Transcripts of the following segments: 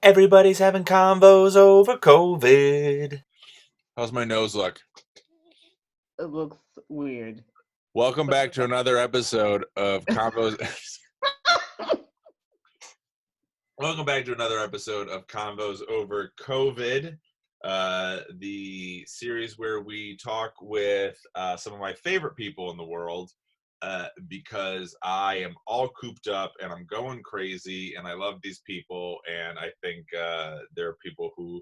Everybody's having convos over COVID. How's my nose look? It looks weird. Welcome back to another episode of Convos. Welcome back to another episode of Convos over COVID, the series where we talk with some of my favorite people in the world because I am all cooped up and I'm going crazy and I love these people and I think there are people who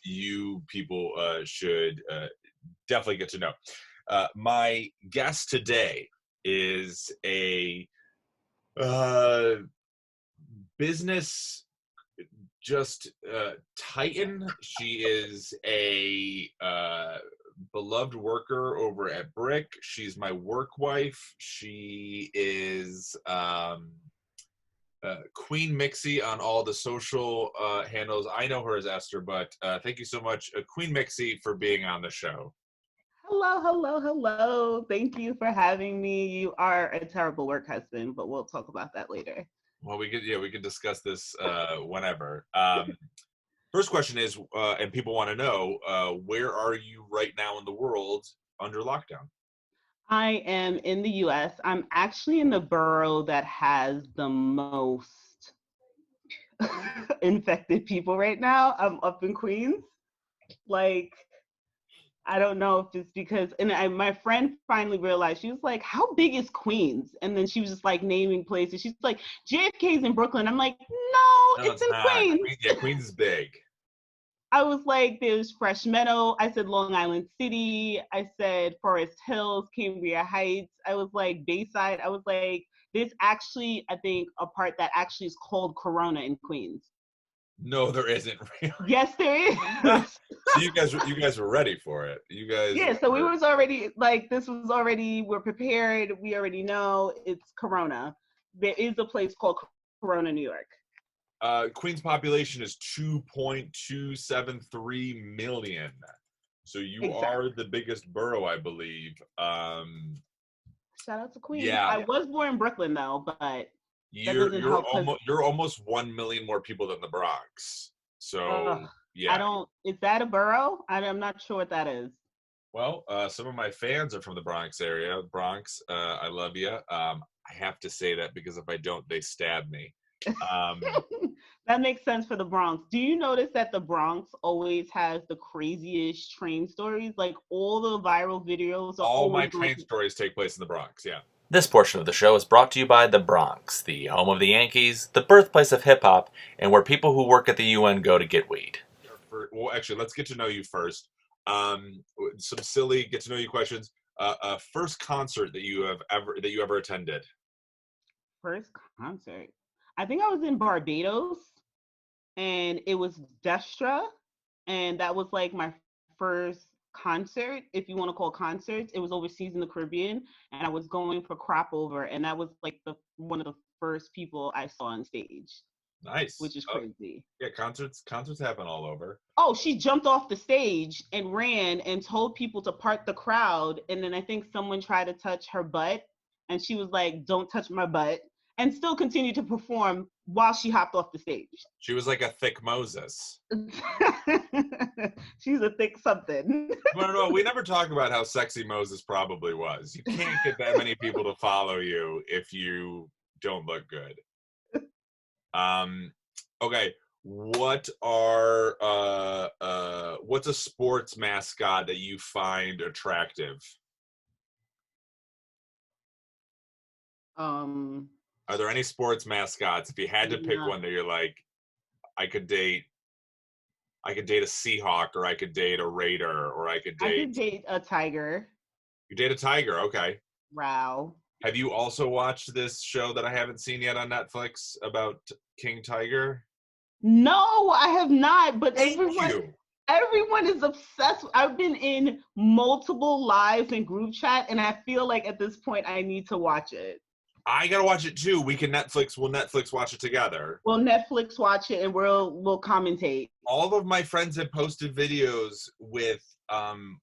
you people should definitely get to know. My guest today is a business titan. She is a beloved worker over at Brick. She's my work wife. She is Queen Mixxy on all the social handles. I know her as Esther, but thank you so much, Queen Mixxy, for being on the show. Hello. Thank you for having me. You are a terrible work husband, but we'll talk about that later. Well, we could discuss this whenever. First question is, and people want to know, where are you right now in the world under lockdown? I am in the U.S. I'm actually in the borough that has the most infected people right now. I'm up in Queens. I don't know if it's because, my friend finally realized, she was like, how big is Queens? And then she was just like naming places. She's like, JFK's in Brooklyn. I'm like, no, it's in not. Queens. Queens is big. I was like, there's Fresh Meadow. I said Long Island City. I said Forest Hills, Cambria Heights. I was like Bayside. I was like, there's actually, I think, a part that actually is called Corona in Queens. No, there isn't. Really. Yes, there is. So you guys were ready for it. You guys. Yeah. So we was already like, this was already. We're prepared. We already know it's Corona. There is a place called Corona, New York. Queens population is 2.273 million. So you are the biggest borough, I believe. Shout out to Queens. Yeah. I was born in Brooklyn though, but you're almost 1 million more people than the Bronx. So yeah. Is that a borough? I'm not sure what that is. Well, some of my fans are from the Bronx area. Bronx, I love you. I have to say that because if I don't, they stab me. That makes sense for the Bronx. Do you notice that the Bronx always has the craziest train stories? Like all the viral videos. All my train stories take place in the Bronx, yeah. This portion of the show is brought to you by the Bronx, the home of the Yankees, the birthplace of hip-hop, and where people who work at the UN go to get weed. Well, actually, let's get to know you first. Some silly get-to-know-you questions. First concert that you ever attended? First concert? I think I was in Barbados, and it was Destra, and that was like my first concert, if you want to call concerts. It was overseas in the Caribbean, and I was going for crop over, and that was like one of the first people I saw on stage. Nice. Which is crazy. Yeah, concerts happen all over. Oh, she jumped off the stage and ran and told people to part the crowd, and then I think someone tried to touch her butt, and she was like, don't touch my butt, and still continued to perform while she hopped off the stage. She was like a thick Moses. She's a thick something. No, we never talk about how sexy Moses probably was. You can't get that many people to follow you if you don't look good. Okay, what's a sports mascot that you find attractive? Are there any sports mascots, if you had to pick one that you're like, I could date a Seahawk, or I could date a Raider, or I could date a tiger. You date a tiger, okay. Wow. Have you also watched this show that I haven't seen yet on Netflix about King Tiger? No, I have not, but everyone is obsessed. I've been in multiple lives and group chat, and I feel like at this point I need to watch it. I gotta watch it too. We'll Netflix watch it together. We'll Netflix watch it and we'll commentate. All of my friends have posted videos with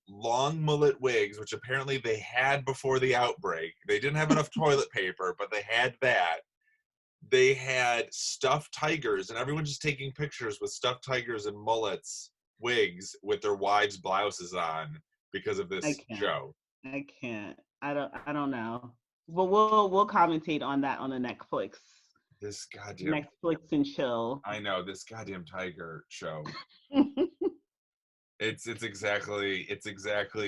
long mullet wigs, which apparently they had before the outbreak. They didn't have enough toilet paper, but they had that. they had stuffed tigers, and everyone just taking pictures with stuffed tigers and mullets, wigs with their wives' blouses on because of I this can't. show. I can't. I don't know. But we'll commentate on that on the This goddamn, Netflix and chill. I know, this goddamn tiger show. It's exactly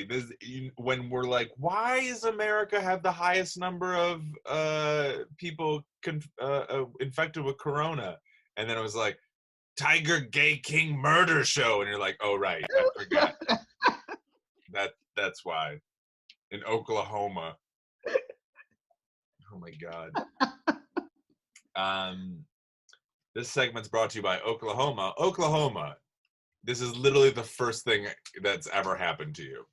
this. When we're like, why does America have the highest number of people infected with corona? And then it was like, Tiger Gay King Murder Show, and you're like, oh right, I forgot. That's why. In Oklahoma. Oh my god. This segment's brought to you by Oklahoma. Oklahoma. This is literally the first thing that's ever happened to you.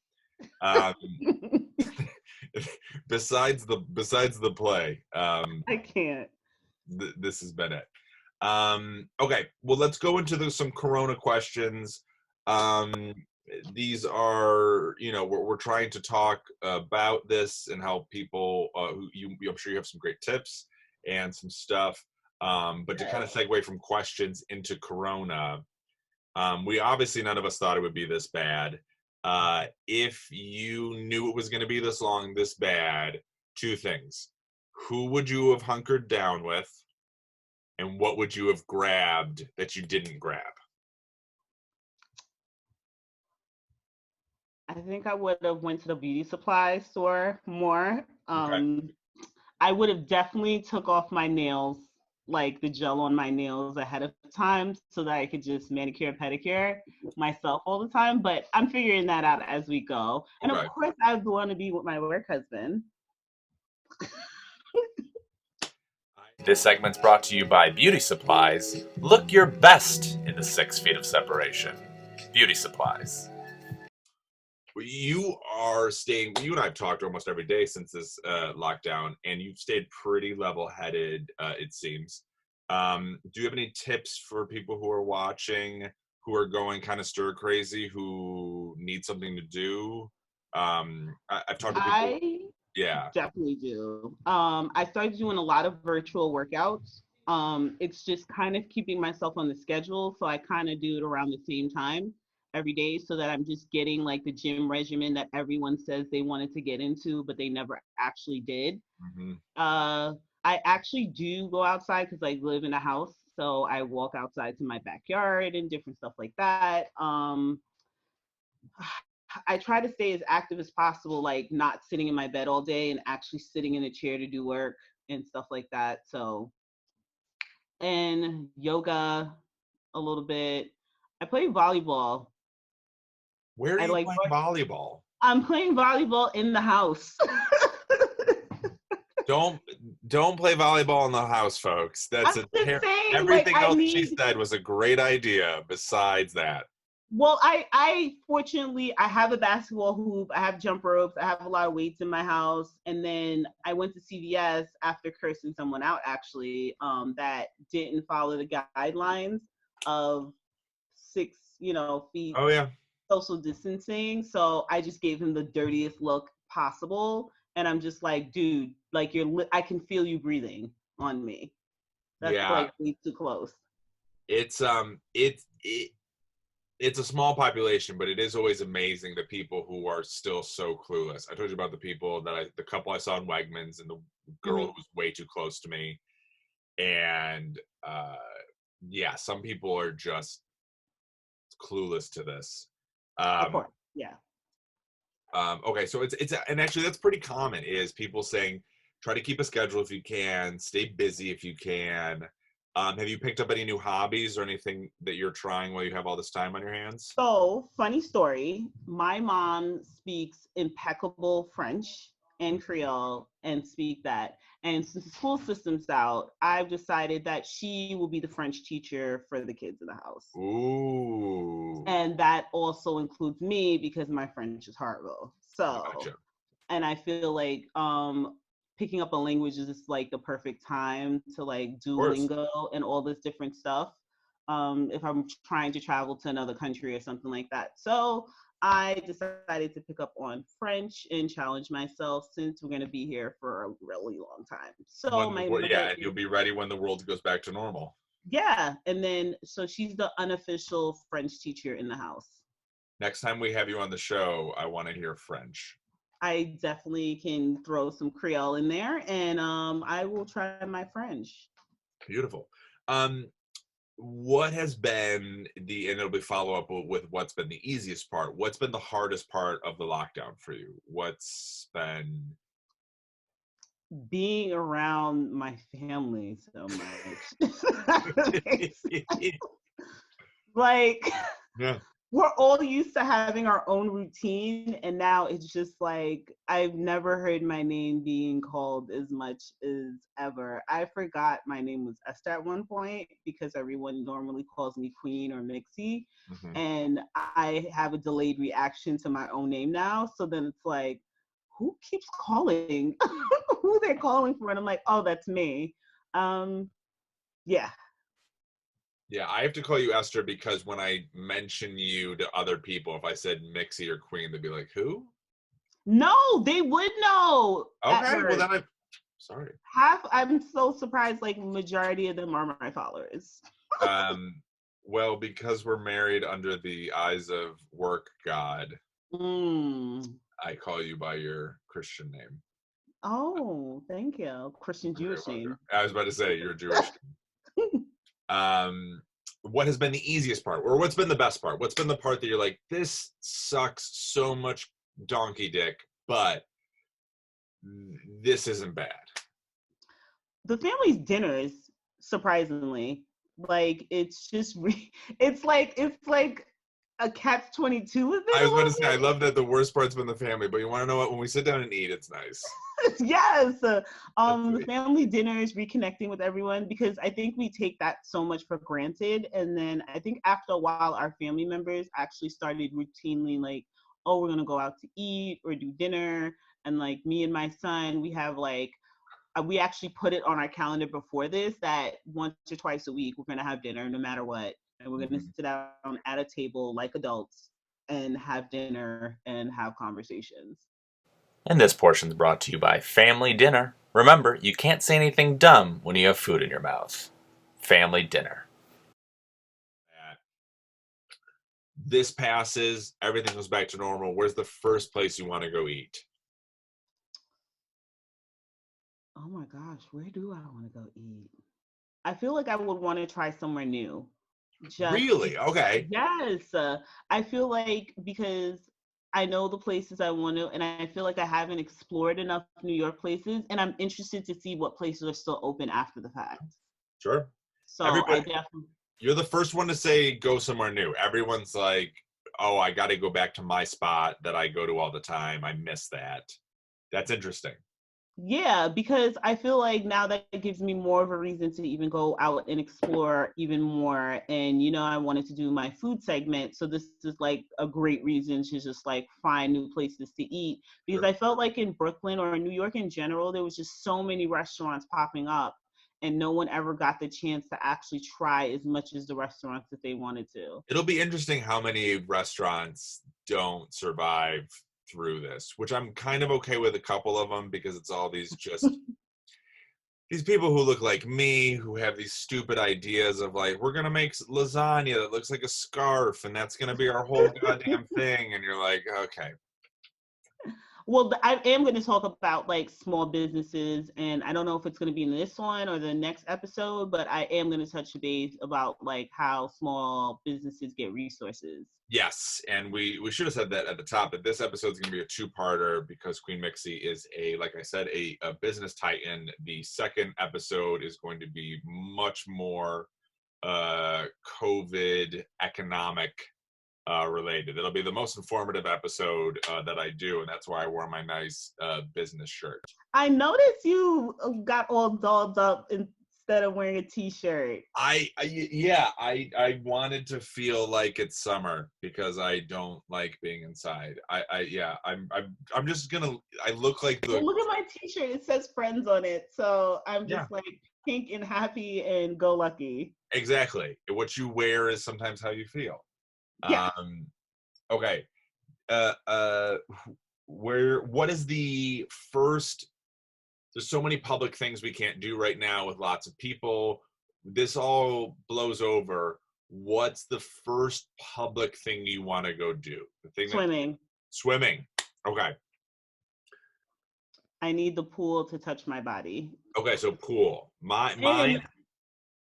Besides the play. I can't. This has been it. Okay, well, let's go into some corona questions. These are, we're trying to talk about this and help people I'm sure you have some great tips and some stuff. But to kind of segue from questions into corona, we obviously, none of us thought it would be this bad. If you knew it was going to be this long, this bad, two things: who would you have hunkered down with, and what would you have grabbed that you didn't grab? I think I would have went to the beauty supply store more. Okay. I would have definitely took off my nails, like the gel on my nails ahead of time so that I could just manicure and pedicure myself all the time. But I'm figuring that out as we go. And of Okay. course, I would want to be with my work husband. This segment's brought to you by Beauty Supplies. Look your best in the 6 feet of separation. Beauty Supplies. You and I have talked almost every day since this lockdown, and you've stayed pretty level-headed, it seems. Do you have any tips for people who are watching, who are going kind of stir crazy, who need something to do? I've talked to people. I Yeah. definitely do. I started doing a lot of virtual workouts. It's just kind of keeping myself on the schedule. So I kind of do it around the same time every day so that I'm just getting like the gym regimen that everyone says they wanted to get into, but they never actually did. Mm-hmm. I actually do go outside because I live in a house. So I walk outside to my backyard and different stuff like that. I try to stay as active as possible, like not sitting in my bed all day and actually sitting in a chair to do work and stuff like that. So, and yoga a little bit. I play volleyball. Where are I you like, playing volleyball? I'm playing volleyball in the house. Don't play volleyball in the house, folks. That's I'm just saying, like, everything I else she need, said was a great idea. Besides that, well, I fortunately, I have a basketball hoop, I have jump ropes, I have a lot of weights in my house. And then I went to CVS after cursing someone out, actually, that didn't follow the guidelines of 6 feet oh yeah, social distancing. So I just gave him the dirtiest look possible. And I'm just like, dude, like I can feel you breathing on me. That's yeah. like way too close. It's it's a small population, but it is always amazing the people who are still so clueless. I told you about the couple I saw in Wegmans, and the girl who was way too close to me. And yeah, some people are just clueless to this. Of course. Yeah. Okay, so it's and actually that's pretty common, is people saying try to keep a schedule if you can, stay busy if you can. Have you picked up any new hobbies or anything that you're trying while you have all this time on your hands? So, funny story. My mom speaks impeccable French and Creole and speak that. And since the school system's out, I've decided that she will be the French teacher for the kids in the house. Ooh. And that also includes me because my French is horrible. So, Gotcha. and I feel like picking up a language is just like the perfect time to like Duolingo and all this different stuff. If I'm trying to travel to another country or something like that. So I decided to pick up on French and challenge myself since we're going to be here for a really long time. So my mother And you'll be ready when the world goes back to normal. yeah, and then so she's the unofficial French teacher in the house. Next time we have you on the show, I want to hear French. I definitely can throw some Creole in there, and I will try my French. Beautiful. What has been and it'll be follow up with what's been the easiest part? What's been the hardest part of the lockdown for you? What's been Being around my family so much. Like, yeah. we're all used to having our own routine, and now it's just like I've never heard my name being called as much as ever. I forgot my name was Esther at one point because everyone normally calls me Queen or Mixxy, and I have a delayed reaction to my own name now. So then it's like, who keeps calling? Who they're calling for? And I'm like, oh, that's me. Yeah. Yeah, I have to call you Esther because when I mention you to other people, if I said Mixxy or Queen, they'd be like, who? No, they would know. Okay, well then sorry. I'm so surprised, like majority of them are my followers. Well, because we're married under the eyes of work God, I call you by your Christian name. Oh, thank you. Christian Jewish name. I was about to say you're Jewish. What has been the easiest part, or what's been the best part? What's been the part that you're like, this sucks so much donkey dick, but this isn't bad? The family's dinners, surprisingly, like it's just it's like a catch-22 with it. I was about to say, I love that the worst part's been the family, but you want to know what? When we sit down and eat, it's nice. Yes. The family dinners, reconnecting with everyone, because I think we take that so much for granted. And then I think after a while, our family members actually started routinely like, oh, we're going to go out to eat or do dinner. And like me and my son, we have like, we actually put it on our calendar before this that once or twice a week, we're going to have dinner no matter what. And we're going to sit down at a table like adults and have dinner and have conversations. And this portion is brought to you by Family Dinner. Remember, you can't say anything dumb when you have food in your mouth. Family Dinner. This passes, everything goes back to normal. Where's the first place you want to go eat? Oh my gosh, where do I want to go eat? I feel like I would want to try somewhere new. Really? Okay. Yes. I feel like because I know the places I want to, and I feel like I haven't explored enough New York places, and I'm interested to see what places are still open after the fact. Sure. So I definitely. You're the first one to say go somewhere new. Everyone's like, oh, I got to go back to my spot that I go to all the time. I miss that. That's interesting. Yeah, because I feel like now that gives me more of a reason to even go out and explore even more. And, you know, I wanted to do my food segment. So this is like a great reason to just like find new places to eat. Because I felt like in Brooklyn or in New York in general, there was just so many restaurants popping up and no one ever got the chance to actually try as much as the restaurants that they wanted to. It'll be interesting how many restaurants don't survive through this, which I'm kind of okay with a couple of them because it's all these just these people who look like me who have these stupid ideas of like, we're going to make lasagna that looks like a scarf and that's going to be our whole goddamn thing. And you're like, okay. Well, I am going to talk about like small businesses, and I don't know if it's going to be in this one or the next episode, but I am going to touch base about like how small businesses get resources. Yes, and we should have said that at the top, that this episode is going to be a two-parter because Queen Mixxy is like I said, a business titan. The second episode is going to be much more COVID economic related. It'll be the most informative episode that I do, and that's why I wore my nice business shirt. I noticed you got all dolled up instead of wearing a t-shirt. I wanted to feel like it's summer because I don't like being inside. I'm just gonna. I look like the. Well, look at my t-shirt. It says friends on it, so I'm just like pink and happy and go lucky. Exactly. What you wear is sometimes how you feel. Yeah. Okay. what is the first? There's so many public things we can't do right now with lots of people. This all blows over. What's the first public thing you want to go do? The thing Swimming. Swimming. Okay. I need the pool to touch my body. Okay, so pool. Mine.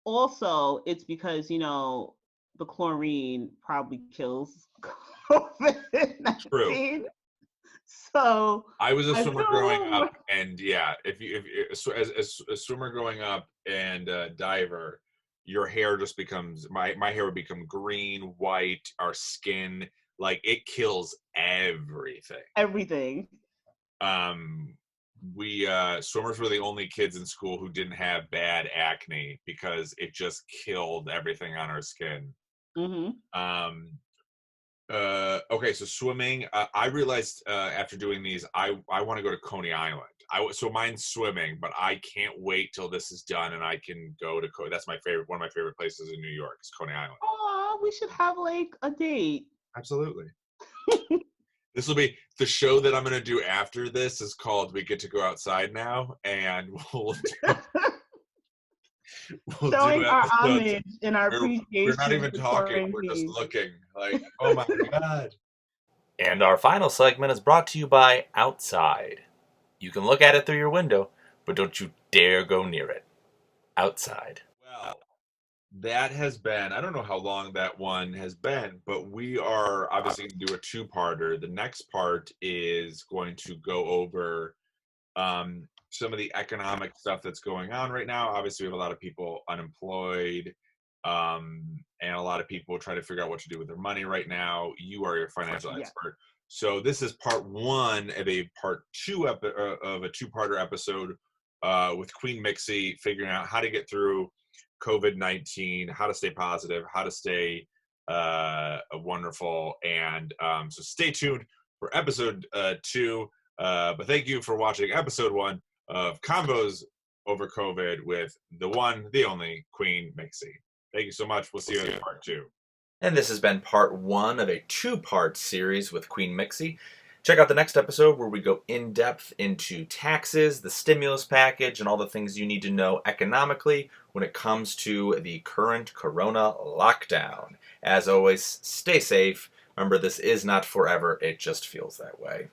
Also, it's because, the chlorine probably kills COVID-19. True. So I was a swimmer growing feel- up, and yeah, if as a swimmer growing up and a diver, your hair just becomes my hair would become green, white, our skin, like it kills everything. Everything. We swimmers were the only kids in school who didn't have bad acne because it just killed everything on our skin. Okay, so swimming. I realized after doing these, I want to go to Coney Island. So mine's swimming, but I can't wait till this is done and I can go to That's my favorite. One of my favorite places in New York is Coney Island. Oh, we should have like a date. Absolutely. This will be the show that I'm going to do after this is called "We Get to Go Outside Now," and we'll showing our homage and our appreciation. We're not even talking. We're just looking like, oh my God. And our final segment is brought to you by Outside. You can look at it through your window, but don't you dare go near it. Outside. Well, that has been, I don't know how long that one has been, but we are obviously going to do a two-parter. The next part is going to go over some of the economic stuff that's going on right now. Obviously, we have a lot of people unemployed, and a lot of people trying to figure out what to do with their money right now. You are your financial expert. So this is part one of a part two of a two-parter episode with Queen Mixxy, figuring out how to get through COVID-19, how to stay positive, how to stay wonderful. And so stay tuned for episode 2. But thank you for watching episode 1 of Convos over COVID with the one, the only Queen Mixxy. Thank you so much. We'll see you in part 2. And this has been part 1 of a 2-part series with Queen Mixxy. Check out the next episode where we go in depth into taxes, the stimulus package, and all the things you need to know economically when it comes to the current corona lockdown. As always, stay safe. Remember, this is not forever. It just feels that way.